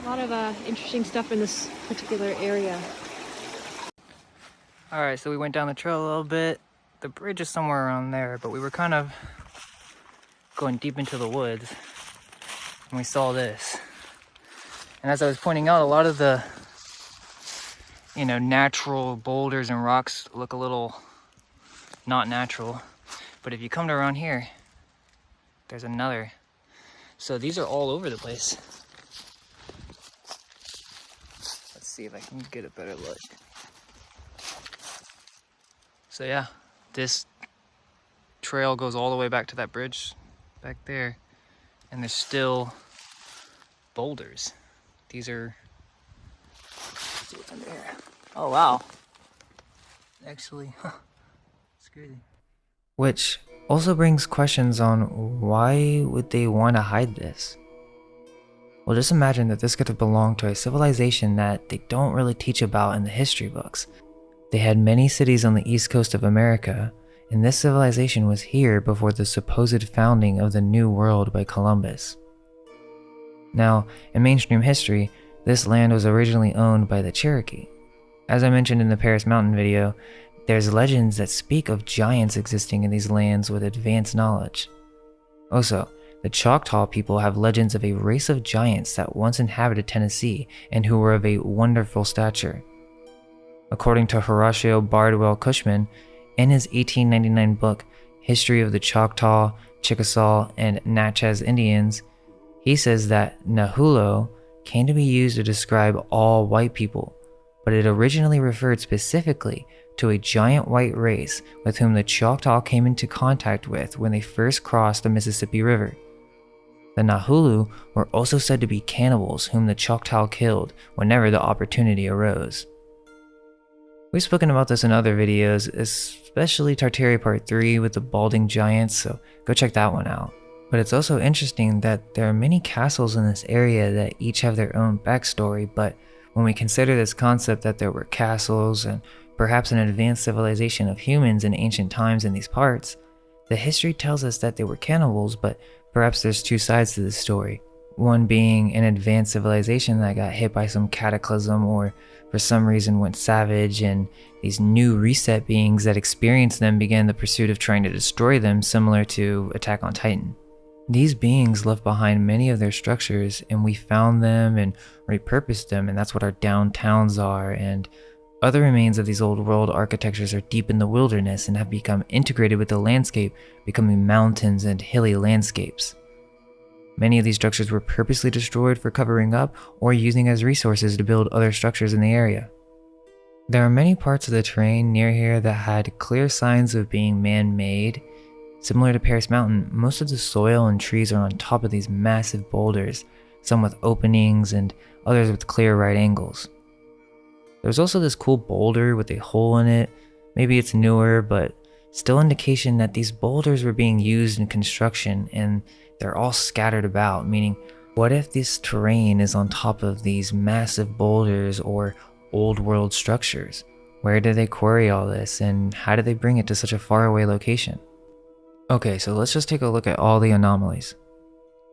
A lot of interesting stuff in this particular area. Alright, so we went down the trail a little bit. The bridge is somewhere around there, but we were kind of going deep into the woods and we saw this. And as I was pointing out, a lot of the natural boulders and rocks look a little not natural. But if you come to around here, there's another. So these are all over the place. Let's see if I can get a better look. So yeah, this trail goes all the way back to that bridge back there. And there's still boulders. These are, let's see what's under here. Oh wow. Actually, it's crazy. Which also brings questions on why would they want to hide this? Well, just imagine that this could have belonged to a civilization that they don't really teach about in the history books. They had many cities on the east coast of America, and this civilization was here before the supposed founding of the New World by Columbus. Now, in mainstream history, this land was originally owned by the Cherokee. As I mentioned in the Paris Mountain video, there's legends that speak of giants existing in these lands with advanced knowledge. Also, the Choctaw people have legends of a race of giants that once inhabited Tennessee and who were of a wonderful stature. According to Horatio Bardwell Cushman, in his 1899 book, History of the Choctaw, Chickasaw, and Natchez Indians, he says that Nahulo came to be used to describe all white people, but it originally referred specifically to a giant white race with whom the Choctaw came into contact with when they first crossed the Mississippi River. The Nahulu were also said to be cannibals whom the Choctaw killed whenever the opportunity arose. We've spoken about this in other videos, especially Tartaria Part 3 with the balding giants, so go check that one out. But it's also interesting that there are many castles in this area that each have their own backstory, but when we consider this concept that there were castles and perhaps an advanced civilization of humans in ancient times in these parts, the history tells us that they were cannibals, but perhaps there's two sides to this story. One being an advanced civilization that got hit by some cataclysm or for some reason went savage, and these new reset beings that experienced them began the pursuit of trying to destroy them, similar to Attack on Titan. These beings left behind many of their structures, and we found them and repurposed them, and that's what our downtowns are, and other remains of these old world architectures are deep in the wilderness and have become integrated with the landscape, becoming mountains and hilly landscapes. Many of these structures were purposely destroyed for covering up or using as resources to build other structures in the area. There are many parts of the terrain near here that had clear signs of being man-made. Similar to Paris Mountain, most of the soil and trees are on top of these massive boulders, some with openings and others with clear right angles. There's also this cool boulder with a hole in it. Maybe it's newer, but still indication that these boulders were being used in construction and they're all scattered about, meaning what if this terrain is on top of these massive boulders or old world structures? Where did they quarry all this and how did they bring it to such a faraway location? Okay, so let's just take a look at all the anomalies.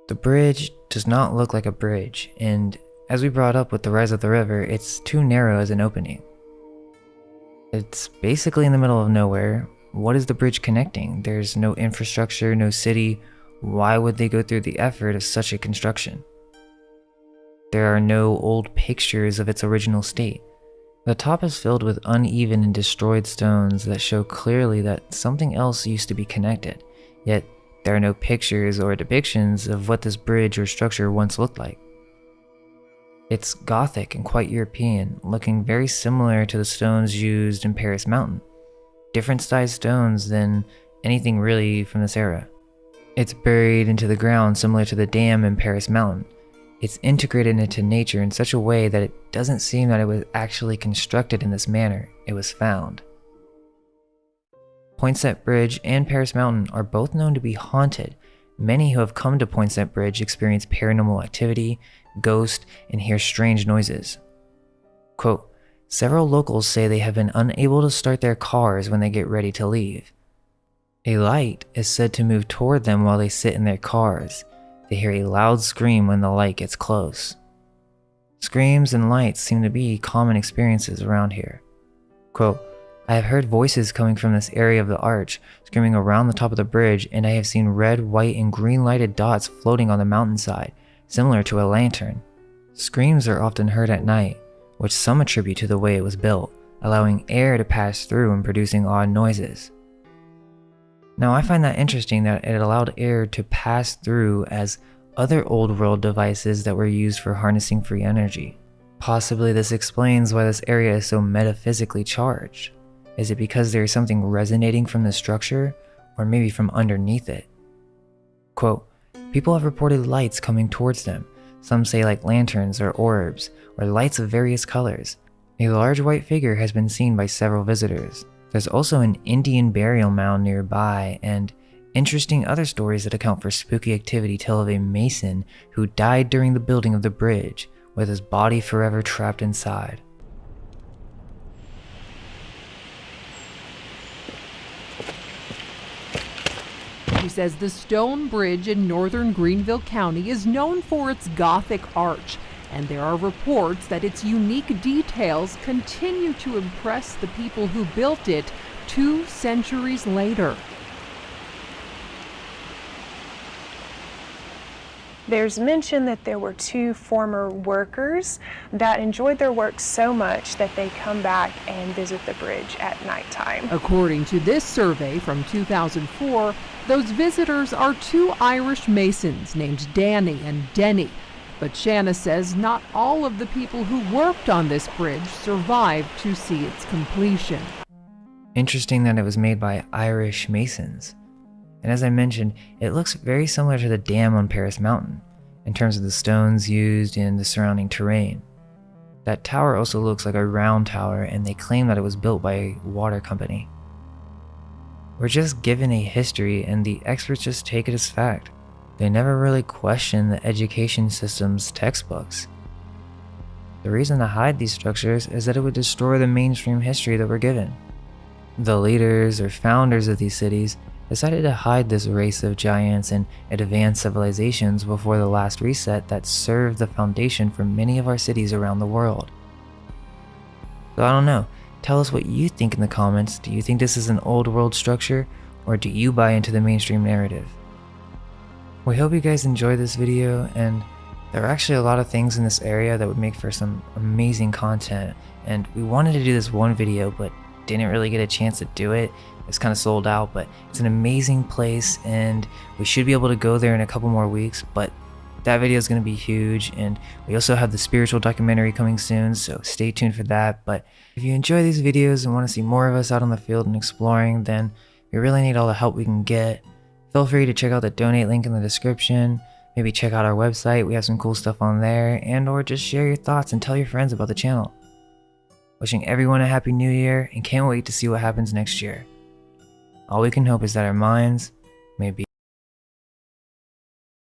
The bridge does not look like a bridge, and as we brought up with the rise of the river, it's too narrow as an opening. It's basically in the middle of nowhere. What is the bridge connecting? There's no infrastructure, no city. Why would they go through the effort of such a construction? There are no old pictures of its original state. The top is filled with uneven and destroyed stones that show clearly that something else used to be connected, yet there are no pictures or depictions of what this bridge or structure once looked like. It's Gothic and quite European, looking very similar to the stones used in Paris Mountain. Different sized stones than anything really from this era. It's buried into the ground similar to the dam in Paris Mountain. It's integrated into nature in such a way that it doesn't seem that it was actually constructed in this manner. It was found. Poinsett Bridge and Paris Mountain are both known to be haunted. Many who have come to Poinsett Bridge experience paranormal activity, ghosts, and hear strange noises. Quote, several locals say they have been unable to start their cars when they get ready to leave. A light is said to move toward them while they sit in their cars. They hear a loud scream when the light gets close. Screams and lights seem to be common experiences around here. Quote, I have heard voices coming from this area of the arch, screaming around the top of the bridge, and I have seen red, white, and green lighted dots floating on the mountainside, similar to a lantern. Screams are often heard at night, which some attribute to the way it was built, allowing air to pass through and producing odd noises. Now I find that interesting that it allowed air to pass through as other old world devices that were used for harnessing free energy. Possibly this explains why this area is so metaphysically charged. Is it because there is something resonating from the structure, or maybe from underneath it? Quote, people have reported lights coming towards them. Some say like lanterns or orbs, or lights of various colors. A large white figure has been seen by several visitors. There's also an Indian burial mound nearby, and interesting other stories that account for spooky activity tell of a mason who died during the building of the bridge, with his body forever trapped inside. He says the stone bridge in northern Greenville County is known for its Gothic arch, and there are reports that its unique details continue to impress the people who built it 2 centuries later. There's mention that there were 2 former workers that enjoyed their work so much that they come back and visit the bridge at nighttime. According to this survey from 2004, those visitors are 2 Irish masons named Danny and Denny. But Shanna says not all of the people who worked on this bridge survived to see its completion. Interesting that it was made by Irish masons. And as I mentioned, it looks very similar to the dam on Paris Mountain, in terms of the stones used and the surrounding terrain. That tower also looks like a round tower, and they claim that it was built by a water company. We're just given a history, and the experts just take it as fact. They never really question the education system's textbooks. The reason to hide these structures is that it would destroy the mainstream history that we're given. The leaders or founders of these cities decided to hide this race of giants and advanced civilizations before the last reset that served the foundation for many of our cities around the world. So I don't know, tell us what you think in the comments. Do you think this is an old world structure, or do you buy into the mainstream narrative? We hope you guys enjoyed this video, and there are actually a lot of things in this area that would make for some amazing content, and we wanted to do this one video but didn't really get a chance to do it. It's kind of sold out, but it's an amazing place, and we should be able to go there in a couple more weeks, but that video is going to be huge. And we also have the spiritual documentary coming soon, so stay tuned for that. But if you enjoy these videos and want to see more of us out on the field and exploring, then we really need all the help we can get. Feel free to check out the donate link in the description. Maybe check out our website, we have some cool stuff on there, and or just share your thoughts and tell your friends about the channel. Wishing everyone a happy new year, and can't wait to see what happens next year. All we can hope is that our minds may be